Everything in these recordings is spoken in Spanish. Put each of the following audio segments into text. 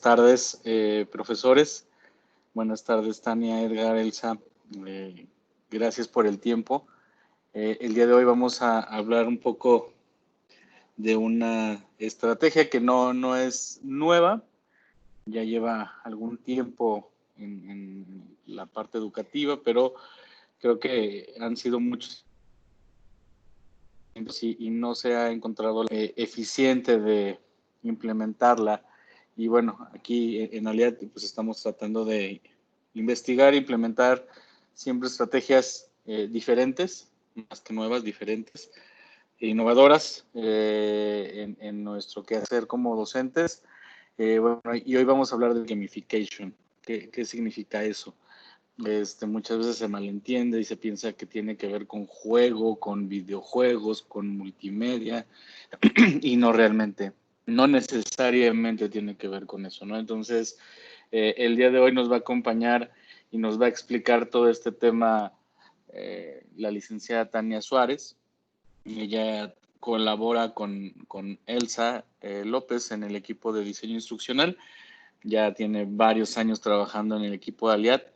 tardes, profesores. Buenas tardes, Tania, Edgar, Elsa. Gracias por el tiempo. El día de hoy vamos a hablar un poco de una estrategia que no es nueva, ya lleva algún tiempo en la parte educativa, pero creo que han sido muchos y no se ha encontrado eficiente de implementarla. Y bueno, aquí en Aliat pues estamos tratando de investigar e implementar siempre estrategias diferentes, más que nuevas, diferentes e innovadoras en nuestro quehacer como docentes. Bueno, y hoy vamos a hablar de gamification. ¿Qué significa eso? Muchas veces se malentiende y se piensa que tiene que ver con juego, con videojuegos, con multimedia, y no realmente, no necesariamente tiene que ver con eso, ¿no? Entonces, el día de hoy nos va a acompañar y nos va a explicar todo este tema la licenciada Tania Suárez. Ella colabora con Elsa López en el equipo de diseño instruccional. Ya tiene varios años trabajando en el equipo de Aliat.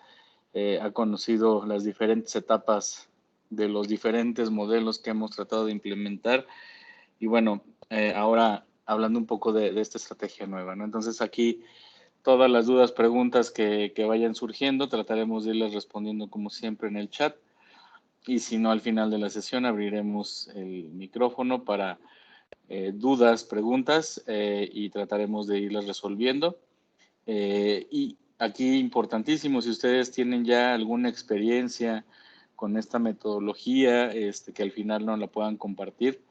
Ha conocido las diferentes etapas de los diferentes modelos que hemos tratado de implementar. Y bueno, ahora hablando un poco de esta estrategia nueva, ¿no? Entonces aquí todas las dudas, preguntas que vayan surgiendo, trataremos de irlas respondiendo como siempre en el chat. Y si no, al final de la sesión abriremos el micrófono para dudas, preguntas y trataremos de irlas resolviendo. Y aquí importantísimo, si ustedes tienen ya alguna experiencia con esta metodología, que al final no la puedan compartir,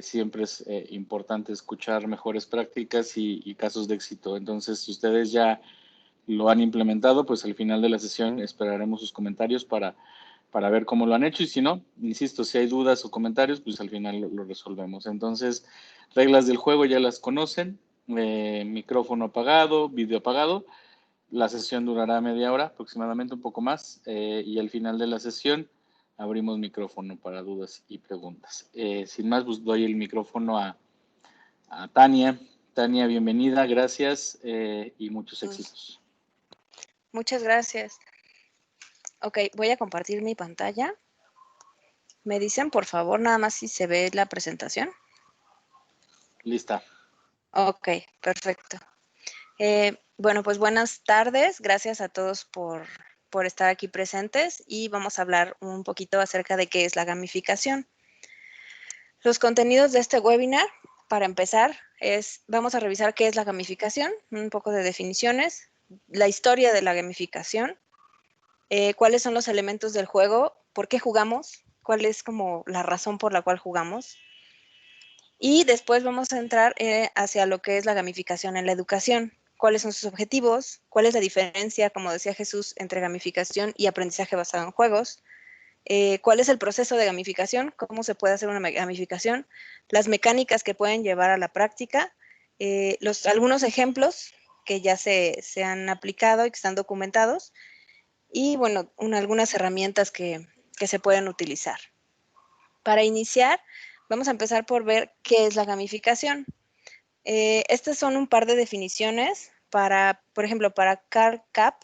siempre es importante escuchar mejores prácticas y casos de éxito. Entonces, si ustedes ya lo han implementado, pues al final de la sesión esperaremos sus comentarios para ver cómo lo han hecho, y si no, insisto, si hay dudas o comentarios, pues al final lo resolvemos. Entonces, reglas del juego ya las conocen, micrófono apagado, vídeo apagado. La sesión durará media hora, aproximadamente un poco más, y al final de la sesión abrimos micrófono para dudas y preguntas. Sin más, pues doy el micrófono a Tania. Tania, bienvenida, gracias y muchos éxitos. Muchas gracias. Ok, voy a compartir mi pantalla. ¿Me dicen, por favor, nada más si se ve la presentación? Lista. Ok, perfecto. Bueno, pues buenas tardes. Gracias a todos por estar aquí presentes y vamos a hablar un poquito acerca de qué es la gamificación. Los contenidos de este webinar, para empezar, vamos a revisar qué es la gamificación, un poco de definiciones, la historia de la gamificación, cuáles son los elementos del juego, por qué jugamos, cuál es como la razón por la cual jugamos. Y después vamos a entrar hacia lo que es la gamificación en la educación. ¿Cuáles son sus objetivos? ¿Cuál es la diferencia, como decía Jesús, entre gamificación y aprendizaje basado en juegos? ¿Cuál es el proceso de gamificación? ¿Cómo se puede hacer una gamificación? Las mecánicas que pueden llevar a la práctica. Algunos ejemplos que ya se han aplicado y que están documentados. Y, bueno, algunas herramientas que se pueden utilizar. Para iniciar, vamos a empezar por ver qué es la gamificación. Estas son un par de definiciones. Por ejemplo, para Carl Kapp,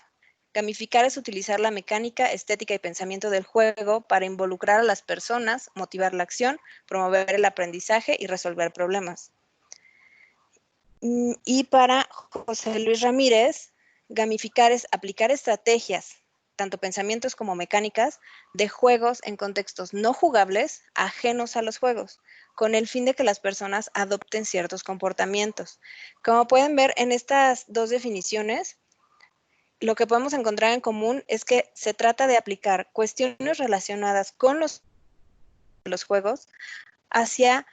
gamificar es utilizar la mecánica, estética y pensamiento del juego para involucrar a las personas, motivar la acción, promover el aprendizaje y resolver problemas. Y para José Luis Ramírez, gamificar es aplicar estrategias, tanto pensamientos como mecánicas, de juegos en contextos no jugables, ajenos a los juegos, con el fin de que las personas adopten ciertos comportamientos. Como pueden ver en estas dos definiciones, lo que podemos encontrar en común es que se trata de aplicar cuestiones relacionadas con los juegos hacia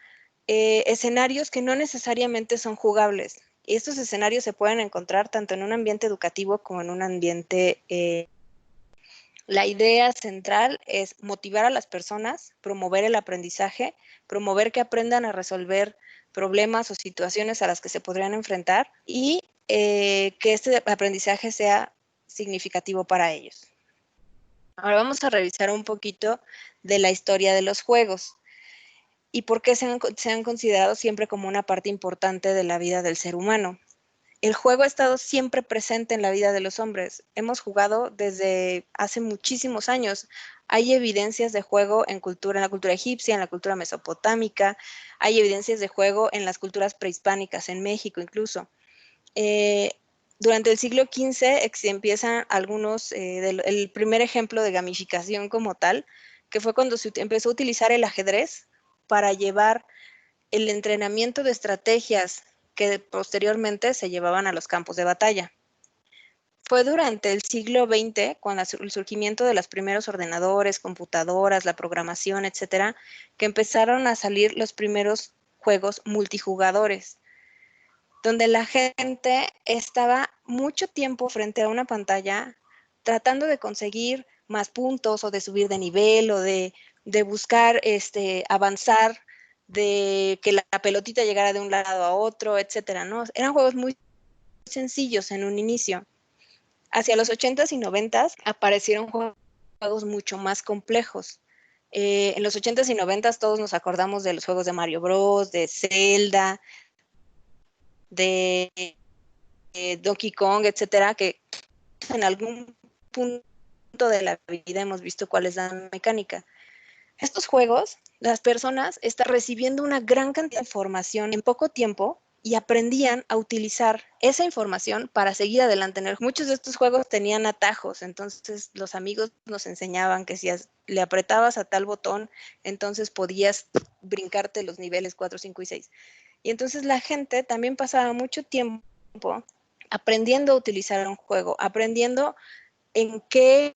escenarios que no necesariamente son jugables. Y estos escenarios se pueden encontrar tanto en un ambiente educativo como en un ambiente... La idea central es motivar a las personas, promover el aprendizaje, promover que aprendan a resolver problemas o situaciones a las que se podrían enfrentar y que este aprendizaje sea significativo para ellos. Ahora vamos a revisar un poquito de la historia de los juegos y por qué se han considerado siempre como una parte importante de la vida del ser humano. el juego ha estado siempre presente en la vida de los hombres. Hemos jugado desde hace muchísimos años. Hay evidencias de juego en la cultura egipcia, en la cultura mesopotámica, hay evidencias de juego en las culturas prehispánicas, en México incluso. Durante el siglo XV empiezan algunos, el primer ejemplo de gamificación como tal, que fue cuando se empezó a utilizar el ajedrez para llevar el entrenamiento de estrategias que posteriormente se llevaban a los campos de batalla. Fue durante el siglo XX, con el surgimiento de los primeros ordenadores, computadoras, la programación, etcétera, que empezaron a salir los primeros juegos multijugadores, donde la gente estaba mucho tiempo frente a una pantalla tratando de conseguir más puntos o de subir de nivel o de buscar avanzar, de que la pelotita llegara de un lado a otro, etcétera, ¿no? Eran juegos muy sencillos en un inicio. Hacia los 80s y 90s aparecieron juegos mucho más complejos. En los 80s y 90s todos nos acordamos de los juegos de Mario Bros, de Zelda, de Donkey Kong, etcétera, que en algún punto de la vida hemos visto cuál es la mecánica. Estos juegos, las personas están recibiendo una gran cantidad de información en poco tiempo y aprendían a utilizar esa información para seguir adelante. Muchos de estos juegos tenían atajos, entonces los amigos nos enseñaban que si le apretabas a tal botón, entonces podías brincarte los niveles 4, 5 y 6. Y entonces la gente también pasaba mucho tiempo aprendiendo a utilizar un juego, aprendiendo en qué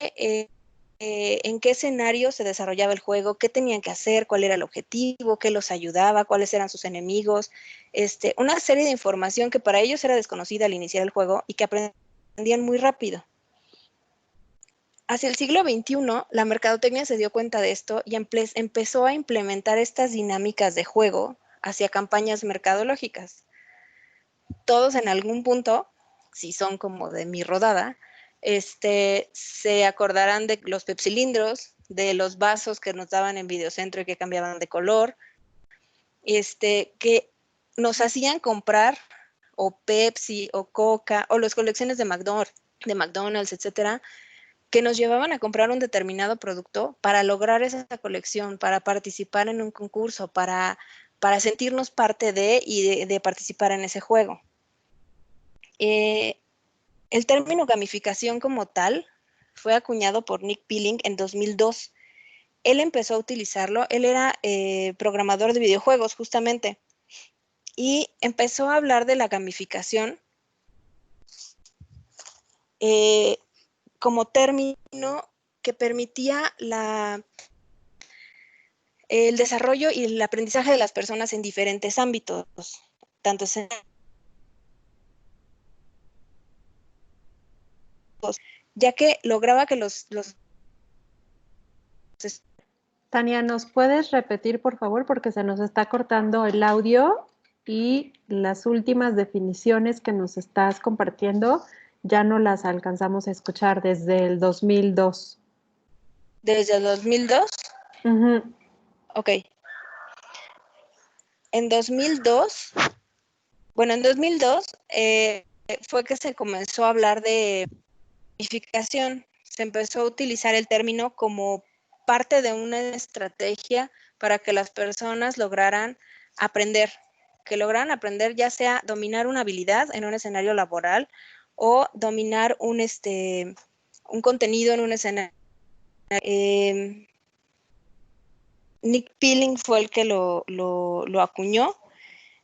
escenario se desarrollaba el juego, qué tenían que hacer, cuál era el objetivo, qué los ayudaba, cuáles eran sus enemigos, una serie de información que para ellos era desconocida al iniciar el juego y que aprendían muy rápido. Hacia el siglo XXI, la mercadotecnia se dio cuenta de esto y empezó a implementar estas dinámicas de juego hacia campañas mercadológicas. Todos en algún punto, si son como de mi rodada, se acordarán de los pepsilindros, de los vasos que nos daban en Videocentro y que cambiaban de color, que nos hacían comprar o Pepsi o Coca o las colecciones de McDonald's, etcétera, que nos llevaban a comprar un determinado producto para lograr esa colección, para participar en un concurso, para sentirnos parte de participar en ese juego. El término gamificación como tal fue acuñado por Nick Pilling en 2002. Él empezó a utilizarlo, él era programador de videojuegos justamente, y empezó a hablar de la gamificación como término que permitía el desarrollo y el aprendizaje de las personas en diferentes ámbitos, tanto ya que lograba que los Tania, ¿nos puedes repetir, por favor? Porque se nos está cortando el audio y las últimas definiciones que nos estás compartiendo ya no las alcanzamos a escuchar desde el 2002. ¿Desde el 2002? Uh-huh. Ok. En 2002 fue que se comenzó a hablar de gamificación. Se empezó a utilizar el término como parte de una estrategia para que las personas lograran aprender, ya sea dominar una habilidad en un escenario laboral o dominar un contenido en un escenario. Nick Pilling fue el que lo acuñó,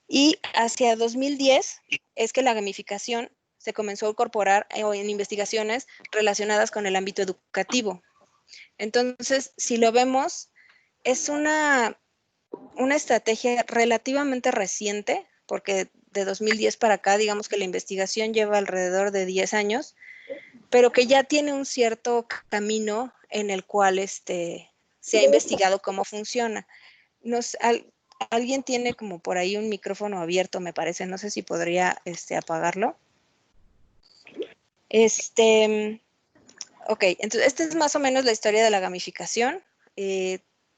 y hacia 2010 es que la gamificación se comenzó a incorporar en investigaciones relacionadas con el ámbito educativo. Entonces, si lo vemos, es una estrategia relativamente reciente, porque de 2010 para acá, digamos que la investigación lleva alrededor de 10 años, pero que ya tiene un cierto camino en el cual se ha investigado cómo funciona. Alguien tiene como por ahí un micrófono abierto, me parece, no sé si podría apagarlo. Ok, entonces esta es más o menos la historia de la gamificación,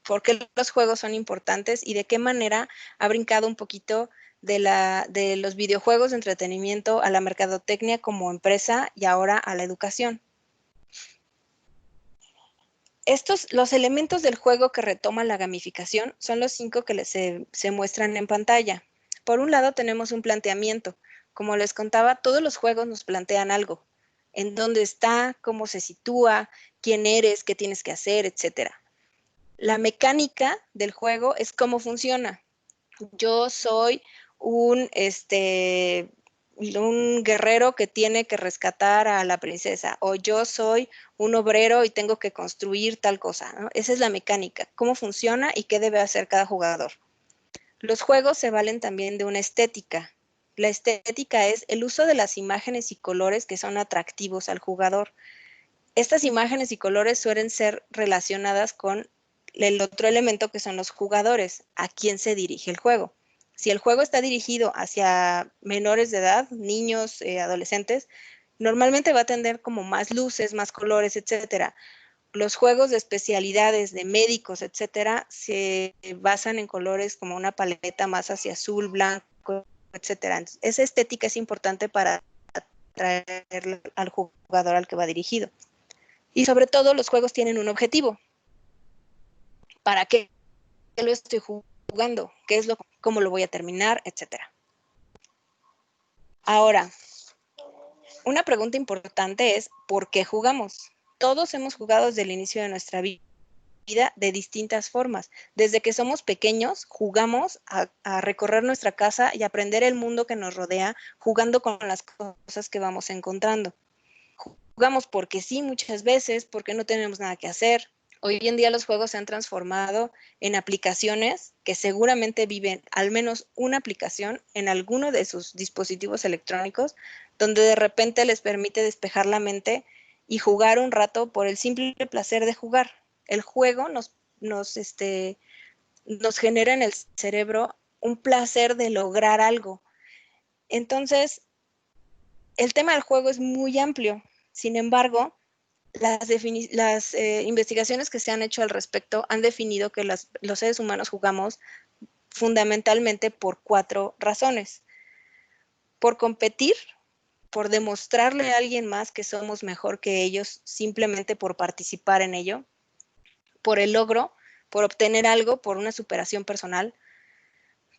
por qué los juegos son importantes y de qué manera ha brincado un poquito de los videojuegos de entretenimiento a la mercadotecnia como empresa y ahora a la educación. Los elementos del juego que retoma la gamificación son los 5 que se muestran en pantalla. Por un lado tenemos un planteamiento. Como les contaba, todos los juegos nos plantean algo. En dónde está, cómo se sitúa, quién eres, qué tienes que hacer, etc. La mecánica del juego es cómo funciona. Yo soy un guerrero que tiene que rescatar a la princesa, o yo soy un obrero y tengo que construir tal cosa, ¿no? Esa es la mecánica, cómo funciona y qué debe hacer cada jugador. Los juegos se valen también de una estética. La estética es el uso de las imágenes y colores que son atractivos al jugador. Estas imágenes y colores suelen ser relacionadas con el otro elemento que son los jugadores, a quién se dirige el juego. Si el juego está dirigido hacia menores de edad, niños, adolescentes, normalmente va a tener como más luces, más colores, etcétera. Los juegos de especialidades de médicos, etcétera, se basan en colores como una paleta más hacia azul, blanco, etcétera. Entonces, esa estética es importante para atraer al jugador al que va dirigido. Y sobre todo, los juegos tienen un objetivo. ¿Para qué lo estoy jugando? ¿Cómo lo voy a terminar? Etcétera. Ahora, una pregunta importante es, ¿por qué jugamos? Todos hemos jugado desde el inicio de nuestra vida de distintas formas. Desde que somos pequeños, jugamos a recorrer nuestra casa y aprender el mundo que nos rodea, jugando con las cosas que vamos encontrando. Jugamos porque sí, muchas veces, porque no tenemos nada que hacer. Hoy en día los juegos se han transformado en aplicaciones que seguramente viven al menos una aplicación en alguno de sus dispositivos electrónicos, donde de repente les permite despejar la mente y jugar un rato por el simple placer de jugar. El juego nos genera en el cerebro un placer de lograr algo. Entonces, el tema del juego es muy amplio. Sin embargo, las investigaciones que se han hecho al respecto han definido que los seres humanos jugamos fundamentalmente por 4 razones. Por competir, por demostrarle a alguien más que somos mejor que ellos, simplemente por participar en ello, por el logro, por obtener algo, por una superación personal,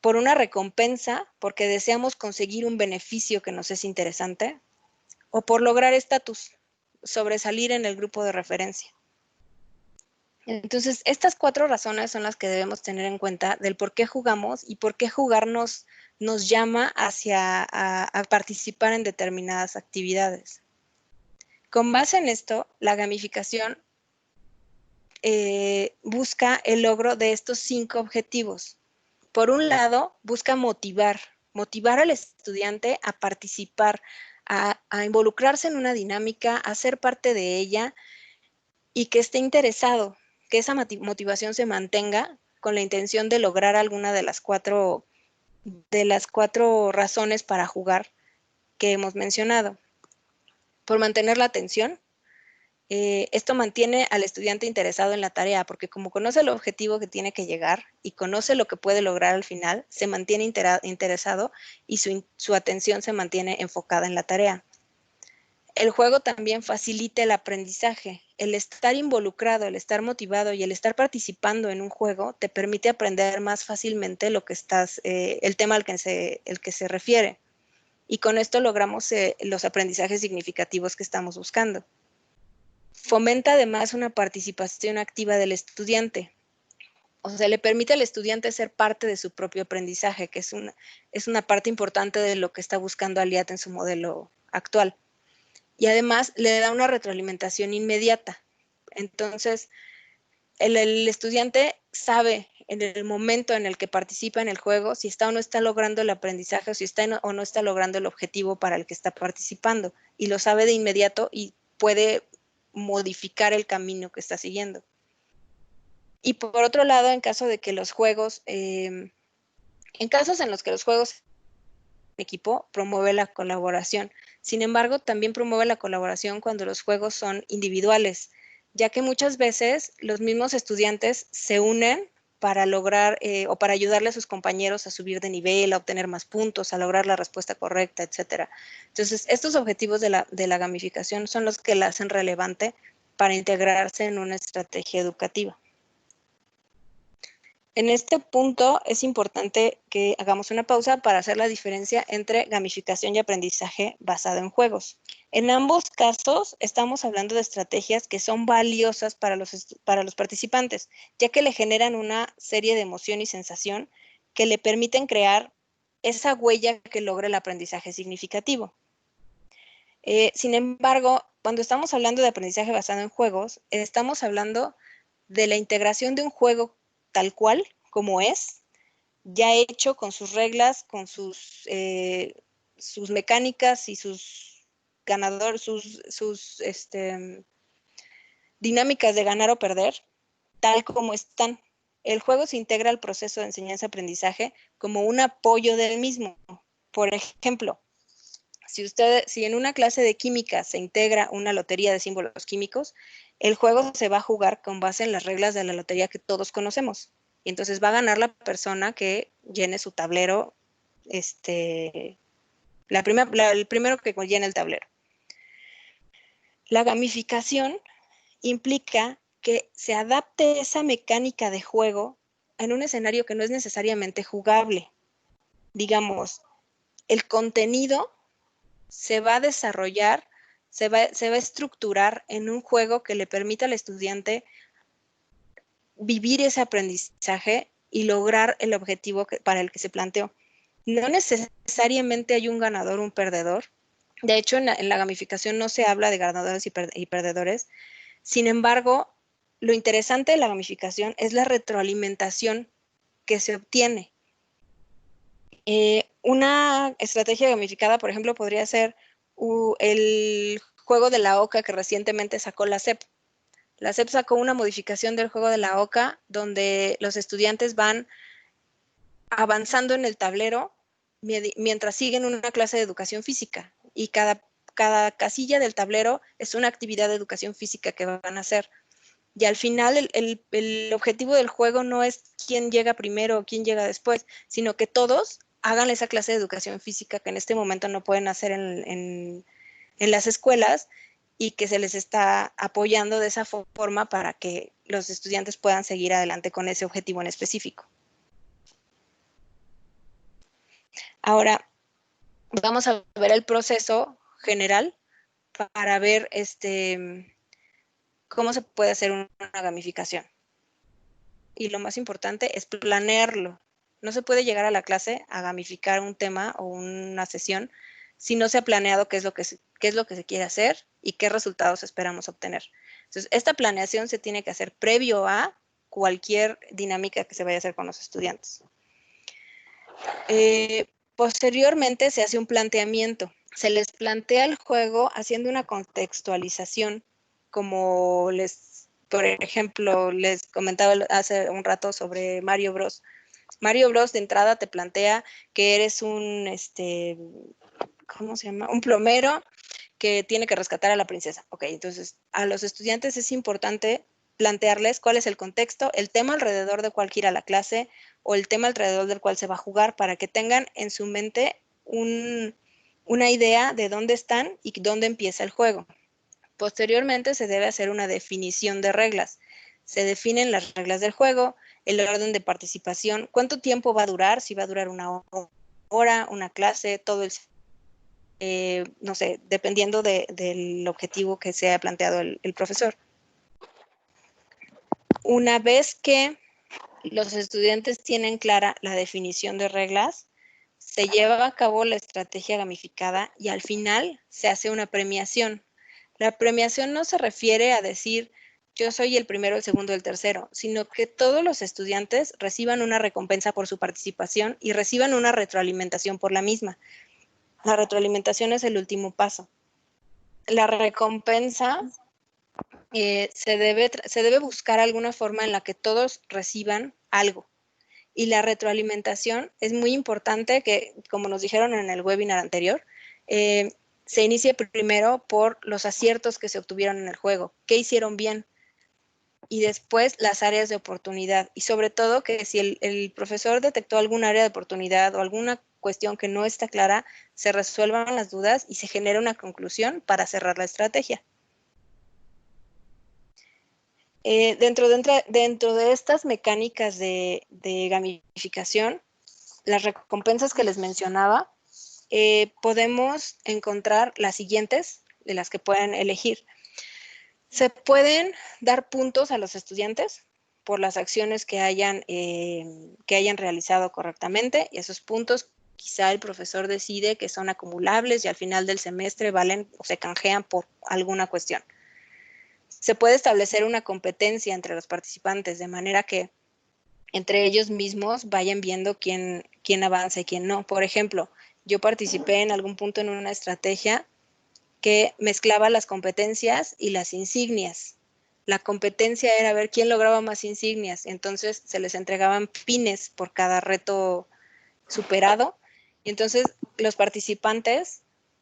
por una recompensa, porque deseamos conseguir un beneficio que nos es interesante, o por lograr estatus, sobresalir en el grupo de referencia. Entonces, estas 4 razones son las que debemos tener en cuenta del por qué jugamos y por qué jugar nos llama a participar en determinadas actividades. Con base en esto, la gamificación busca el logro de estos 5 objetivos. Por un lado, busca motivar al estudiante a participar, a involucrarse en una dinámica, a ser parte de ella y que esté interesado, que esa motivación se mantenga con la intención de lograr alguna de las 4 razones para jugar que hemos mencionado. Por mantener la atención, esto mantiene al estudiante interesado en la tarea, porque como conoce el objetivo que tiene que llegar y conoce lo que puede lograr al final, se mantiene interesado y su atención se mantiene enfocada en la tarea. El juego también facilita el aprendizaje. El estar involucrado, el estar motivado y el estar participando en un juego te permite aprender más fácilmente lo que el tema al que se refiere. Y con esto logramos los aprendizajes significativos que estamos buscando. Fomenta además una participación activa del estudiante. O sea, le permite al estudiante ser parte de su propio aprendizaje, que es una parte importante de lo que está buscando Aliat en su modelo actual. Y además le da una retroalimentación inmediata. Entonces, el estudiante sabe en el momento en el que participa en el juego si está o no está logrando el aprendizaje o si está o no está logrando el objetivo para el que está participando. Y lo sabe de inmediato y puede modificar el camino que está siguiendo. Y por otro lado, en caso de que los juegos, en casos en los que los juegos en equipo, promueve la colaboración. Sin embargo, también promueve la colaboración cuando los juegos son individuales, ya que muchas veces los mismos estudiantes se unen para lograr o para ayudarle a sus compañeros a subir de nivel, a obtener más puntos, a lograr la respuesta correcta, etcétera. Entonces, estos objetivos de la gamificación son los que la hacen relevante para integrarse en una estrategia educativa. En este punto es importante que hagamos una pausa para hacer la diferencia entre gamificación y aprendizaje basado en juegos. En ambos casos estamos hablando de estrategias que son valiosas para los participantes, ya que le generan una serie de emoción y sensación que le permiten crear esa huella que logre el aprendizaje significativo. Sin embargo, cuando estamos hablando de aprendizaje basado en juegos, estamos hablando de la integración de un juego tal cual como es, ya hecho con sus reglas, con sus mecánicas y sus ganadores, sus dinámicas de ganar o perder, tal como están. El juego se integra al proceso de enseñanza-aprendizaje como un apoyo del mismo. Por ejemplo, si en una clase de química se integra una lotería de símbolos químicos, el juego se va a jugar con base en las reglas de la lotería que todos conocemos. Y entonces va a ganar la persona que llene su tablero, el primero que llene el tablero. La gamificación implica que se adapte esa mecánica de juego en un escenario que no es necesariamente jugable. Digamos, el contenido se va a desarrollar, se va a estructurar en un juego que le permita al estudiante vivir ese aprendizaje y lograr el objetivo para el que se planteó. No necesariamente hay un ganador o un perdedor. De hecho, en la gamificación no se habla de ganadores y perdedores. Sin embargo, lo interesante de la gamificación es la retroalimentación que se obtiene. Una estrategia gamificada, por ejemplo, podría ser el juego de la oca que recientemente sacó la SEP. La SEP sacó una modificación del juego de la oca donde los estudiantes van avanzando en el tablero mientras siguen una clase de educación física y cada casilla del tablero es una actividad de educación física que van a hacer. Y al final el objetivo del juego no es quién llega primero o quién llega después, sino que todos hagan esa clase de educación física que en este momento no pueden hacer en las escuelas y que se les está apoyando de esa forma para que los estudiantes puedan seguir adelante con ese objetivo en específico. Ahora, vamos a ver el proceso general para ver cómo se puede hacer una gamificación. Y lo más importante es planearlo. No se puede llegar a la clase a gamificar un tema o una sesión si no se ha planeado qué es lo que se quiere hacer y qué resultados esperamos obtener. Entonces, esta planeación se tiene que hacer previo a cualquier dinámica que se vaya a hacer con los estudiantes. Posteriormente se hace un planteamiento. Se les plantea el juego haciendo una contextualización, como por ejemplo, les comentaba hace un rato sobre Mario Bros. Mario Bros. De entrada te plantea que eres ¿cómo se llama? Un plomero que tiene que rescatar a la princesa. Ok, entonces a los estudiantes es importante plantearles cuál es el contexto, el tema alrededor del cual quiere ir a la clase o el tema alrededor del cual se va a jugar para que tengan en su mente una idea de dónde están y dónde empieza el juego. Posteriormente se debe hacer una definición de reglas. Se definen las reglas del juego, el orden de participación, cuánto tiempo va a durar, si va a durar una hora, una clase, todo no sé, dependiendo del objetivo que se haya planteado el profesor. Una vez que los estudiantes tienen clara la definición de reglas, se lleva a cabo la estrategia gamificada y al final se hace una premiación. La premiación no se refiere a decir yo soy el primero, el segundo, el tercero, sino que todos los estudiantes reciban una recompensa por su participación y reciban una retroalimentación por la misma. La retroalimentación es el último paso. La recompensa se debe buscar alguna forma en la que todos reciban algo. Y la retroalimentación es muy importante que, como nos dijeron en el webinar anterior, se inicie primero por los aciertos que se obtuvieron en el juego. ¿Qué hicieron bien? y después las áreas de oportunidad. Y sobre todo que si el profesor detectó algún área de oportunidad o alguna cuestión que no está clara, se resuelvan las dudas y se genera una conclusión para cerrar la estrategia. Dentro de estas mecánicas de gamificación, las recompensas que les mencionaba, podemos encontrar las siguientes, de las que pueden elegir. Se pueden dar puntos a los estudiantes por las acciones que hayan realizado correctamente, y esos puntos quizá el profesor decide que son acumulables y al final del semestre valen o se canjean por alguna cuestión. Se puede establecer una competencia entre los participantes de manera que entre ellos mismos vayan viendo quién avanza y quién no. Por ejemplo, yo participé en algún punto en una estrategia que mezclaba las competencias y las insignias. La competencia era ver quién lograba más insignias, entonces se les entregaban pines por cada reto superado, y entonces los participantes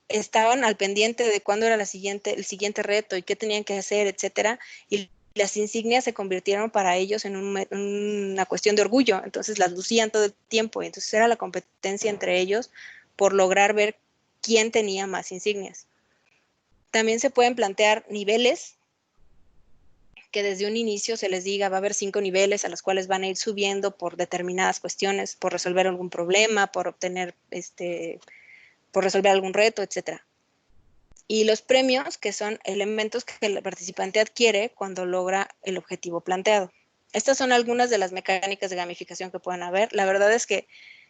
estaban al pendiente de cuándo era el siguiente reto y qué tenían que hacer, etcétera, y las insignias se convirtieron para ellos en una cuestión de orgullo, entonces las lucían todo el tiempo, y entonces era la competencia entre ellos por lograr ver quién tenía más insignias. También se pueden plantear niveles, que desde un inicio se les diga va a haber 5 niveles a los cuales van a ir subiendo por determinadas cuestiones, por resolver algún problema, por resolver algún reto, etc. Y los premios, que son elementos que el participante adquiere cuando logra el objetivo planteado. Estas son algunas de las mecánicas de gamificación que pueden haber. La verdad es que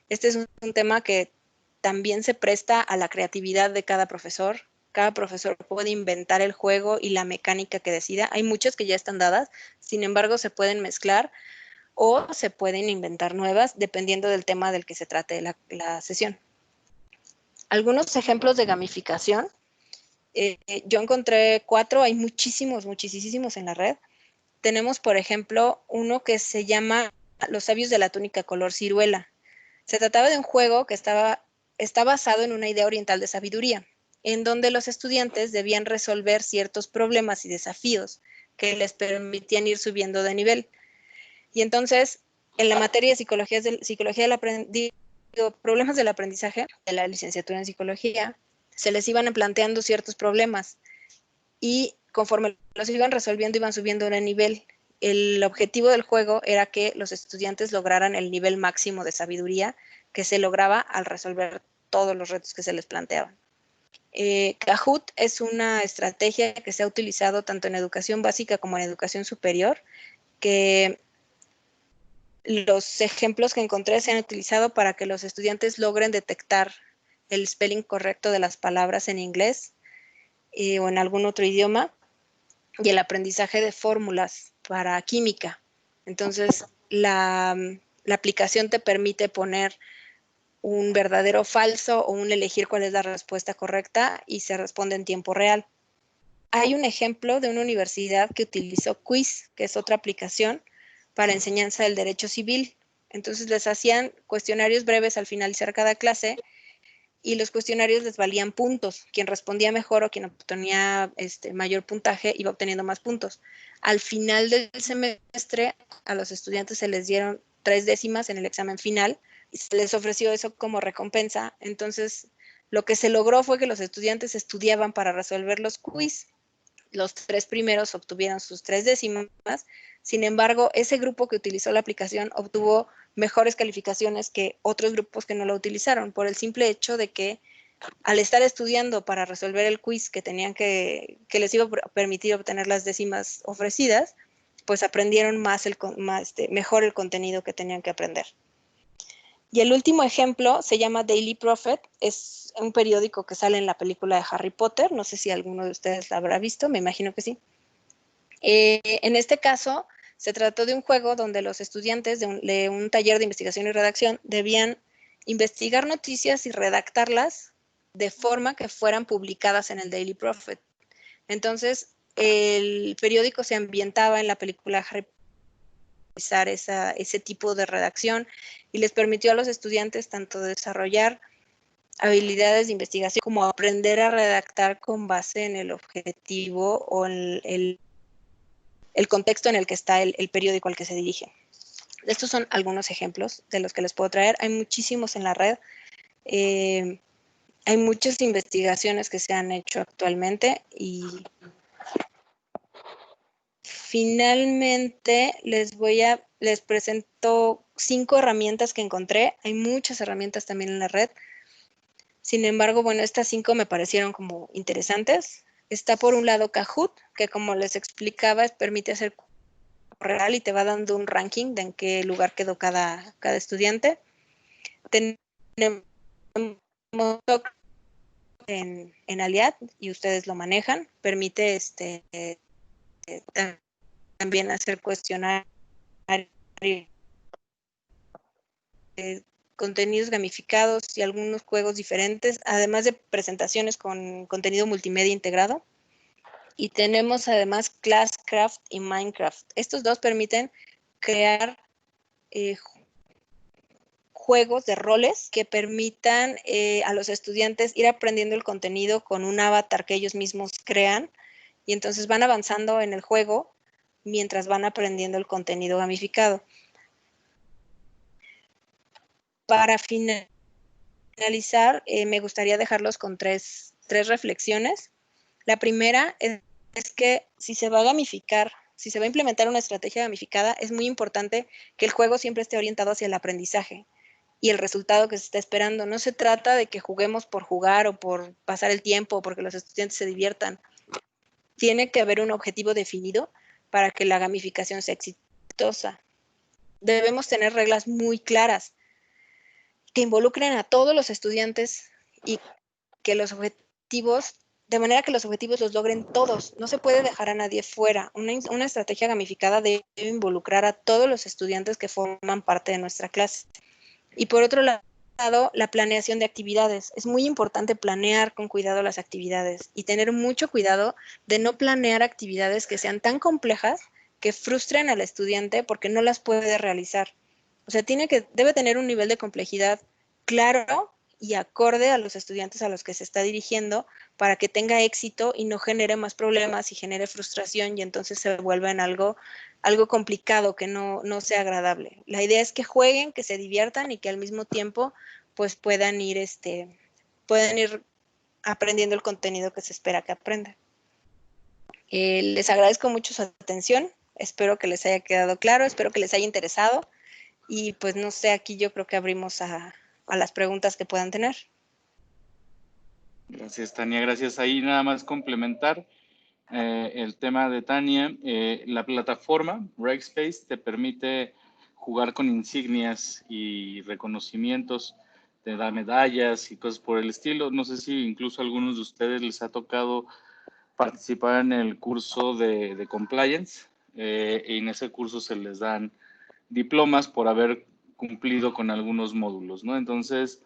este es un tema que también se presta a la creatividad de cada profesor. Cada profesor puede inventar el juego y la mecánica que decida. Hay muchas que ya están dadas, sin embargo se pueden mezclar o se pueden inventar nuevas dependiendo del tema del que se trate la sesión. Algunos ejemplos de gamificación. Yo encontré 4, hay muchísimos en la red. Tenemos, por ejemplo, uno que se llama Los sabios de la túnica color ciruela. Se trataba de un juego que está basado en una idea oriental de sabiduría, en donde los estudiantes debían resolver ciertos problemas y desafíos que les permitían ir subiendo de nivel. Y entonces, en la materia de psicología problemas del aprendizaje, de la licenciatura en psicología, se les iban planteando ciertos problemas y conforme los iban resolviendo, iban subiendo de nivel. El objetivo del juego era que los estudiantes lograran el nivel máximo de sabiduría que se lograba al resolver todos los retos que se les planteaban. Kahoot es una estrategia que se ha utilizado tanto en educación básica como en educación superior, que los ejemplos que encontré se han utilizado para que los estudiantes logren detectar el spelling correcto de las palabras en inglés o en algún otro idioma, y el aprendizaje de fórmulas para química. Entonces, la aplicación te permite poner un verdadero o falso o elegir cuál es la respuesta correcta y se responde en tiempo real. Hay un ejemplo de una universidad que utilizó Quiz, que es otra aplicación para enseñanza del derecho civil. Entonces les hacían cuestionarios breves al finalizar cada clase y los cuestionarios les valían puntos. Quien respondía mejor o quien obtenía mayor puntaje iba obteniendo más puntos. Al final del semestre a los estudiantes se les dieron 3 décimas en el examen final y se les ofreció eso como recompensa. Entonces lo que se logró fue que los estudiantes estudiaban para resolver los quiz. Los 3 primeros obtuvieron sus 3 décimas. Sin embargo, ese grupo que utilizó la aplicación obtuvo mejores calificaciones que otros grupos que no lo utilizaron, por el simple hecho de que al estar estudiando para resolver el quiz que les iba a permitir obtener las décimas ofrecidas, pues aprendieron mejor el contenido que tenían que aprender. Y el último ejemplo se llama Daily Prophet, es un periódico que sale en la película de Harry Potter, no sé si alguno de ustedes la habrá visto, me imagino que sí. En este caso, se trató de un juego donde los estudiantes de un taller de investigación y redacción debían investigar noticias y redactarlas de forma que fueran publicadas en el Daily Prophet. Entonces, el periódico se ambientaba en la película Harry Potter, ese tipo de redacción, y les permitió a los estudiantes tanto desarrollar habilidades de investigación como aprender a redactar con base en el objetivo o el el contexto en el que está el periódico al que se dirige. Estos son algunos ejemplos de los que les puedo traer. Hay muchísimos en la red. Hay muchas investigaciones que se han hecho actualmente y finalmente les presento 5 herramientas que encontré. Hay muchas herramientas también en la red. Sin embargo, bueno, estas 5 me parecieron como interesantes. Está por un lado Kahoot, que como les explicaba, permite hacer real y te va dando un ranking de en qué lugar quedó cada estudiante. Tenemos en Aliad y ustedes lo manejan. Permite también hacer cuestionarios, contenidos gamificados y algunos juegos diferentes, además de presentaciones con contenido multimedia integrado. Y tenemos además Classcraft y Minecraft. Estos dos permiten crear juegos de roles que permitan a los estudiantes ir aprendiendo el contenido con un avatar que ellos mismos crean y entonces van avanzando en el juego mientras van aprendiendo el contenido gamificado. Para finalizar, me gustaría dejarlos con tres reflexiones. La primera es que si se va a gamificar, si se va a implementar una estrategia gamificada, es muy importante que el juego siempre esté orientado hacia el aprendizaje y el resultado que se está esperando. No se trata de que juguemos por jugar o por pasar el tiempo o porque los estudiantes se diviertan. Tiene que haber un objetivo definido para que la gamificación sea exitosa. Debemos tener reglas muy claras que involucren a todos los estudiantes y que los objetivos, de manera que los objetivos los logren todos. No se puede dejar a nadie fuera. Una estrategia gamificada debe involucrar a todos los estudiantes que forman parte de nuestra clase. Y por otro lado, la planeación de actividades. Es muy importante planear con cuidado las actividades y tener mucho cuidado de no planear actividades que sean tan complejas que frustren al estudiante porque no las puede realizar. O sea, debe tener un nivel de complejidad claro y acorde a los estudiantes a los que se está dirigiendo para que tenga éxito y no genere más problemas y genere frustración y entonces se vuelva en algo complicado, que no sea agradable. La idea es que jueguen, que se diviertan y que al mismo tiempo pues puedan ir aprendiendo el contenido que se espera que aprendan. Les agradezco mucho su atención, espero que les haya quedado claro, espero que les haya interesado y pues no sé, aquí yo creo que abrimos a las preguntas que puedan tener. Gracias, Tania. Gracias. Ahí nada más complementar el tema de Tania. La plataforma Brightspace te permite jugar con insignias y reconocimientos, te da medallas y cosas por el estilo. No sé si incluso a algunos de ustedes les ha tocado participar en el curso de compliance y en ese curso se les dan diplomas por haber cumplido con algunos módulos, ¿no? Entonces,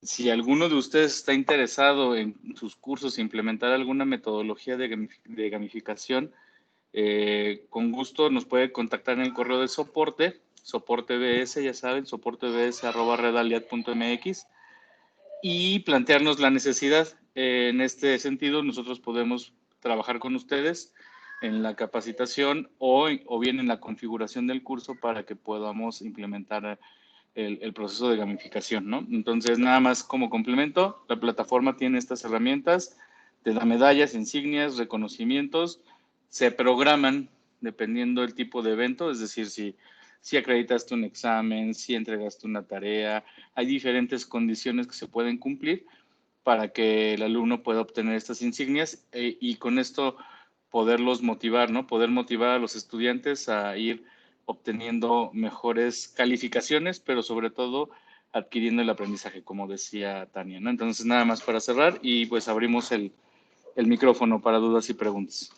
si alguno de ustedes está interesado en sus cursos implementar alguna metodología de gamificación, con gusto nos puede contactar en el correo de soporte BS, ya saben, soportebs@redaliat.mx y plantearnos la necesidad. En este sentido, nosotros podemos trabajar con ustedes en la capacitación o bien en la configuración del curso para que podamos implementar el proceso de gamificación, ¿no? Entonces, nada más como complemento, la plataforma tiene estas herramientas, te da medallas, insignias, reconocimientos, se programan dependiendo del tipo de evento, es decir, si acreditaste un examen, si entregaste una tarea, hay diferentes condiciones que se pueden cumplir para que el alumno pueda obtener estas insignias y con esto poderlos motivar, ¿no? Poder motivar a los estudiantes a ir obteniendo mejores calificaciones, pero sobre todo adquiriendo el aprendizaje, como decía Tania, ¿no? Entonces, nada más para cerrar y pues abrimos el micrófono para dudas y preguntas.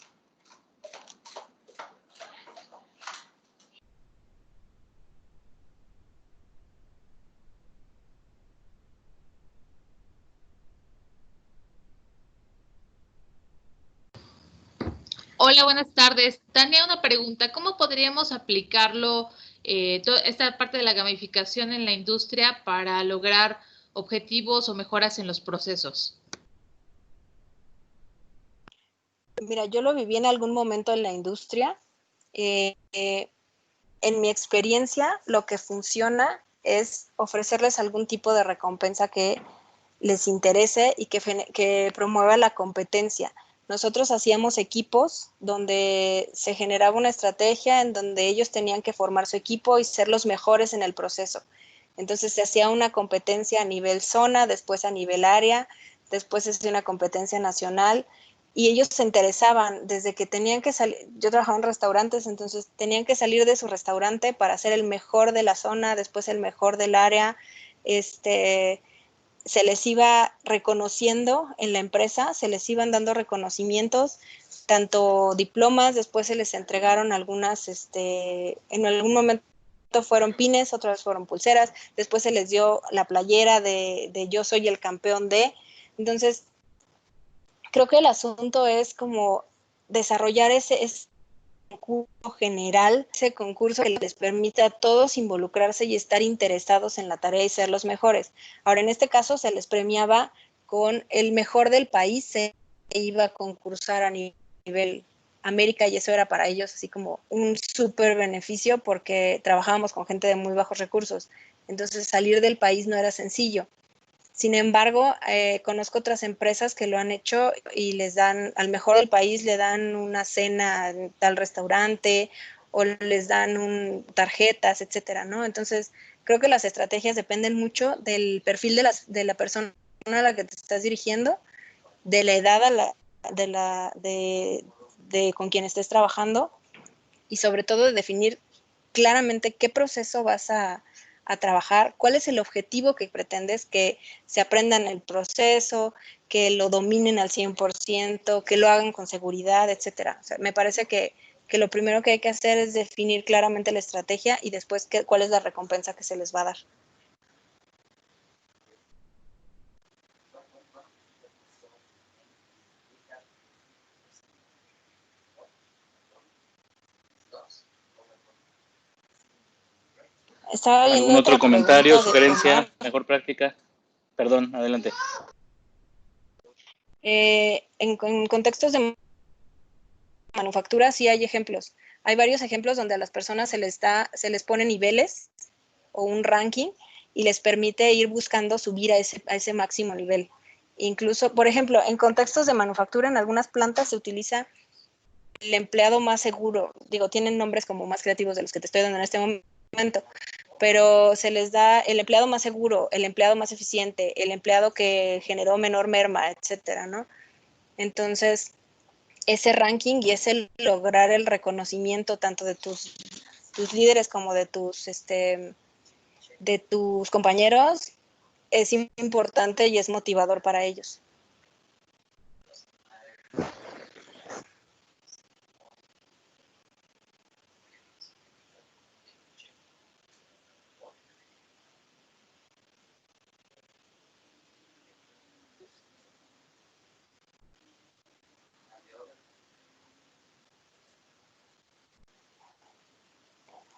Hola, buenas tardes. Tania, una pregunta. ¿Cómo podríamos aplicarlo, toda esta parte de la gamificación en la industria para lograr objetivos o mejoras en los procesos? Mira, yo lo viví en algún momento en la industria En mi experiencia, lo que funciona es ofrecerles algún tipo de recompensa que les interese y que promueva la competencia. Nosotros hacíamos equipos donde se generaba una estrategia en donde ellos tenían que formar su equipo y ser los mejores en el proceso. Entonces se hacía una competencia a nivel zona, después a nivel área, después se hacía una competencia nacional y ellos se interesaban desde que tenían que salir. Yo trabajaba en restaurantes, entonces tenían que salir de su restaurante para ser el mejor de la zona, después el mejor del área. Se les iba reconociendo en la empresa, se les iban dando reconocimientos, tanto diplomas, después se les entregaron algunas, en algún momento fueron pines, otra vez fueron pulseras, después se les dio la playera de yo soy el campeón de. Entonces, creo que el asunto es como desarrollar ese concurso general, ese concurso que les permita a todos involucrarse y estar interesados en la tarea y ser los mejores. Ahora, en este caso se les premiaba con el mejor del país, se iba a concursar a nivel América y eso era para ellos así como un súper beneficio porque trabajábamos con gente de muy bajos recursos. Entonces salir del país no era sencillo. Sin embargo, conozco otras empresas que lo han hecho y les dan, al mejor del país, le dan una cena en tal restaurante o les dan tarjetas, etcétera, ¿no? Entonces, creo que las estrategias dependen mucho del perfil de la persona a la que te estás dirigiendo, de la edad de con quien estés trabajando y sobre todo de definir claramente qué proceso vas a trabajar, cuál es el objetivo que pretendes, que se aprendan el proceso, que lo dominen al 100%, que lo hagan con seguridad, etcétera. O sea, me parece que lo primero que hay que hacer es definir claramente la estrategia y después cuál es la recompensa que se les va a dar. ¿Algún otro comentario, sugerencia, mejor práctica? Perdón, adelante. En contextos de manufactura sí hay ejemplos. Hay varios ejemplos donde a las personas se les pone niveles o un ranking y les permite ir buscando subir a ese máximo nivel. Incluso, por ejemplo, en contextos de manufactura, en algunas plantas se utiliza el empleado más seguro. Digo, tienen nombres como más creativos de los que te estoy dando en este momento, pero se les da el empleado más seguro, el empleado más eficiente, el empleado que generó menor merma, etcétera, ¿no? Entonces, ese ranking y ese lograr el reconocimiento tanto de tus líderes como de tus compañeros es importante y es motivador para ellos.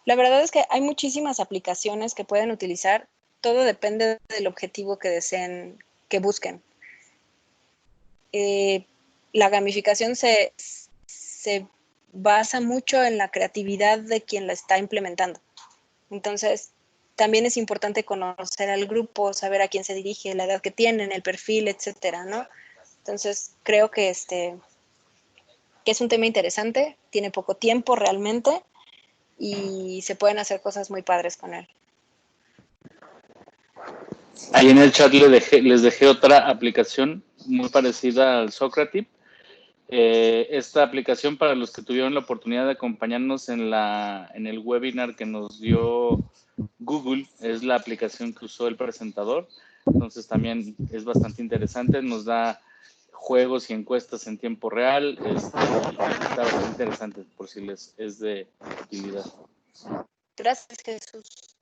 La verdad es que hay muchísimas aplicaciones que pueden utilizar. Todo depende del objetivo que deseen, que busquen. La gamificación se basa mucho en la creatividad de quien la está implementando. Entonces, también es importante conocer al grupo, saber a quién se dirige, la edad que tienen, el perfil, etcétera, ¿no? Entonces, creo que es un tema interesante, tiene poco tiempo realmente y se pueden hacer cosas muy padres con él. Ahí en el chat les dejé otra aplicación muy parecida al Socratip. Esta aplicación, para los que tuvieron la oportunidad de acompañarnos en el webinar que nos dio Google, es la aplicación que usó el presentador. Entonces también es bastante interesante, nos da juegos y encuestas en tiempo real. Está bastante interesante por si les es de utilidad. Gracias, Jesús.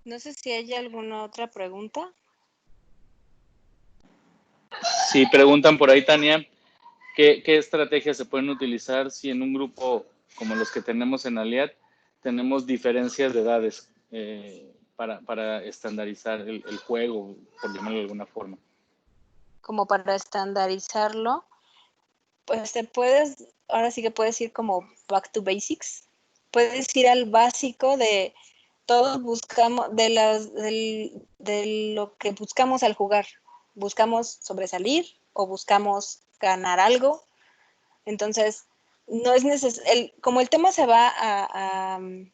No sé si hay alguna otra pregunta. Sí, preguntan por ahí, Tania, ¿qué estrategias se pueden utilizar si en un grupo como los que tenemos en Aliad tenemos diferencias de edades para estandarizar el juego, por llamarlo de alguna forma? Como para estandarizarlo, pues ahora sí que puedes ir como back to basics. Puedes ir al básico de todos buscamos, de lo que buscamos al jugar. Buscamos sobresalir o buscamos ganar algo. Entonces, no es necesario, como el tema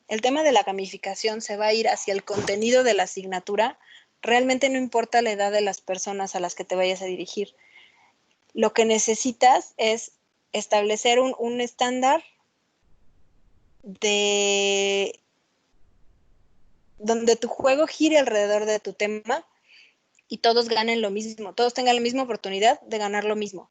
el tema de la gamificación se va a ir hacia el contenido de la asignatura, realmente no importa la edad de las personas a las que te vayas a dirigir. Lo que necesitas es establecer un estándar de donde tu juego gire alrededor de tu tema y todos ganen lo mismo, todos tengan la misma oportunidad de ganar lo mismo.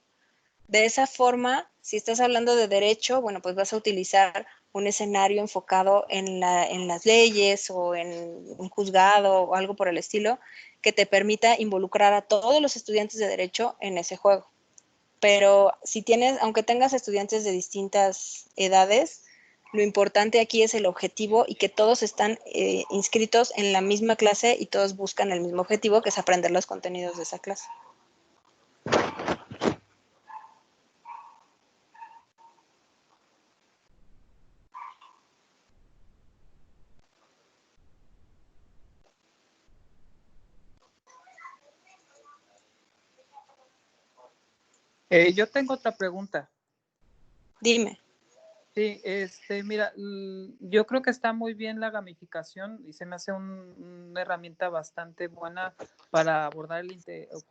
De esa forma, si estás hablando de derecho, bueno, pues vas a utilizar un escenario enfocado en las leyes o en un juzgado o algo por el estilo que te permita involucrar a todos los estudiantes de derecho en ese juego. Pero aunque tengas estudiantes de distintas edades, lo importante aquí es el objetivo y que todos están inscritos en la misma clase y todos buscan el mismo objetivo, que es aprender los contenidos de esa clase. Yo tengo otra pregunta. Dime. Sí, mira, yo creo que está muy bien la gamificación y se me hace una herramienta bastante buena para abordar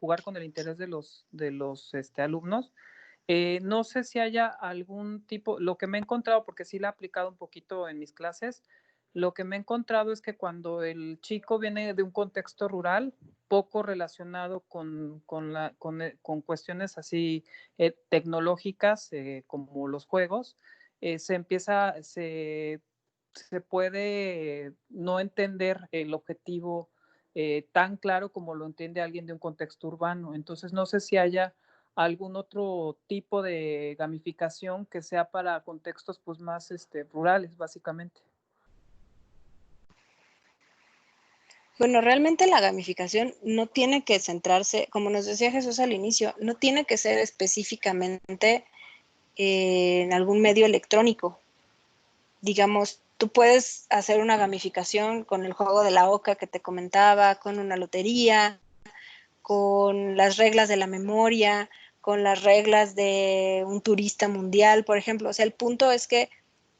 jugar con el interés de los alumnos. No sé si haya algún tipo, lo que me he encontrado, porque sí la he aplicado un poquito en mis clases, lo que me he encontrado es que cuando el chico viene de un contexto rural, poco relacionado con cuestiones así tecnológicas como los juegos, se puede no entender el objetivo tan claro como lo entiende alguien de un contexto urbano. Entonces, no sé si haya algún otro tipo de gamificación que sea para contextos pues más rurales, básicamente. Bueno, realmente la gamificación no tiene que centrarse, como nos decía Jesús al inicio, no tiene que ser específicamente en algún medio electrónico. Digamos, tú puedes hacer una gamificación con el juego de la oca que te comentaba, con una lotería, con las reglas de la memoria, con las reglas de un turista mundial, por ejemplo. O sea, el punto es que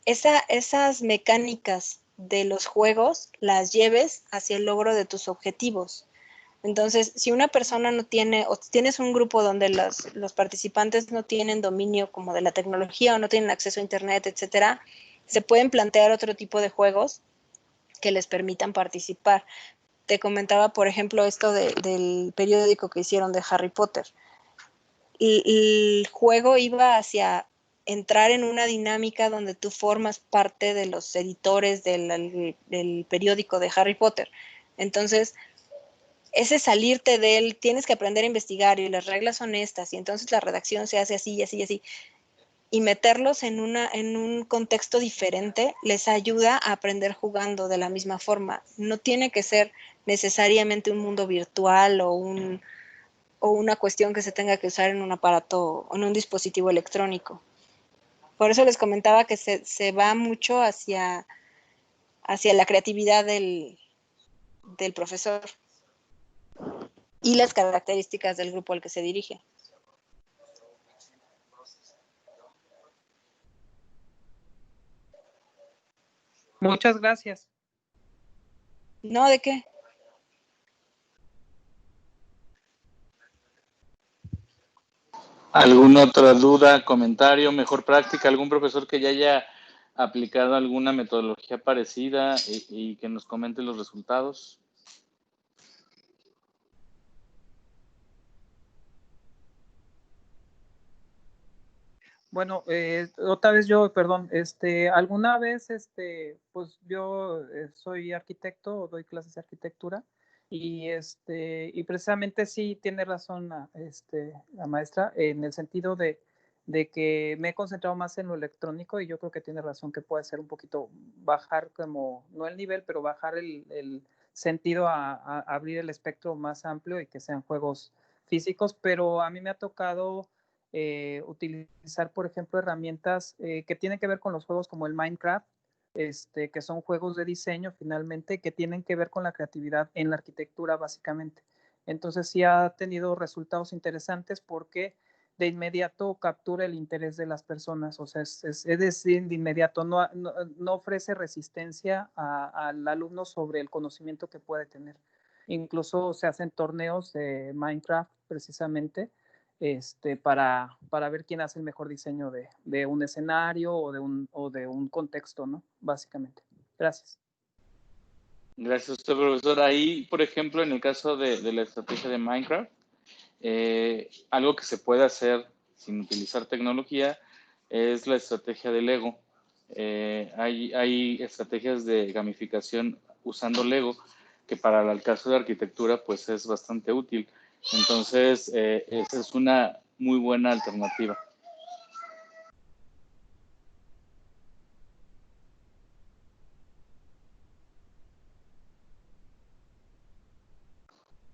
esas mecánicas de los juegos las lleves hacia el logro de tus objetivos. Entonces, si una persona no tiene, o tienes un grupo donde los participantes no tienen dominio como de la tecnología o no tienen acceso a internet, etcétera, se pueden plantear otro tipo de juegos que les permitan participar. Te comentaba, por ejemplo, esto del periódico que hicieron de Harry Potter. El juego iba hacia entrar en una dinámica donde tú formas parte de los editores del periódico de Harry Potter. Entonces, ese salirte de él, tienes que aprender a investigar y las reglas son estas, y entonces la redacción se hace así y así y así, y meterlos en un contexto diferente les ayuda a aprender jugando de la misma forma. No tiene que ser necesariamente un mundo virtual o una cuestión que se tenga que usar en un aparato o en un dispositivo electrónico. Por eso les comentaba que se va mucho hacia la creatividad del profesor y las características del grupo al que se dirige. Muchas gracias. No, ¿de qué? ¿Alguna otra duda, comentario, mejor práctica? ¿Algún profesor que ya haya aplicado alguna metodología parecida y que nos comente los resultados? Bueno, otra vez yo, perdón, alguna vez, pues yo soy arquitecto, doy clases de arquitectura y precisamente sí tiene razón la maestra en el sentido de que me he concentrado más en lo electrónico y yo creo que tiene razón que puede ser un poquito bajar como, no el nivel, pero bajar el sentido a abrir el espectro más amplio y que sean juegos físicos, pero a mí me ha tocado utilizar, por ejemplo, herramientas que tienen que ver con los juegos como el Minecraft, que son juegos de diseño finalmente, que tienen que ver con la creatividad en la arquitectura básicamente. Entonces sí ha tenido resultados interesantes porque de inmediato captura el interés de las personas, o sea, es decir, de inmediato no ofrece resistencia al alumno sobre el conocimiento que puede tener. Incluso se hacen torneos de Minecraft precisamente para ver quién hace el mejor diseño de un escenario o de un contexto, ¿no? Básicamente. Gracias. Gracias a usted, profesor. Ahí, por ejemplo, en el caso de la estrategia de Minecraft, algo que se puede hacer sin utilizar tecnología es la estrategia de Lego. Hay estrategias de gamificación usando Lego que para el caso de arquitectura pues es bastante útil. Entonces, esa es una muy buena alternativa.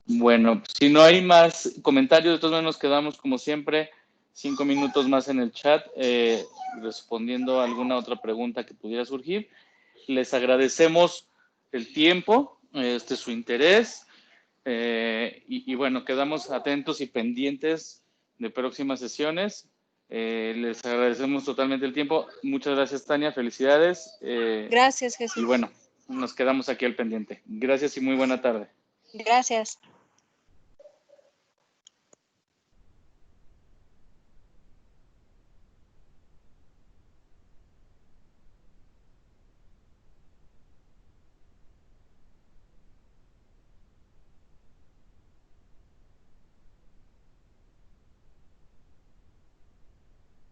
Bueno, si no hay más comentarios, de todos modos nos quedamos como siempre 5 minutos más en el chat respondiendo a alguna otra pregunta que pudiera surgir. Les agradecemos el tiempo, su interés y bueno, quedamos atentos y pendientes de próximas sesiones. Les agradecemos totalmente el tiempo. Muchas gracias, Tania. Felicidades. Gracias, Jesús. Y bueno, nos quedamos aquí al pendiente. Gracias y muy buena tarde. Gracias.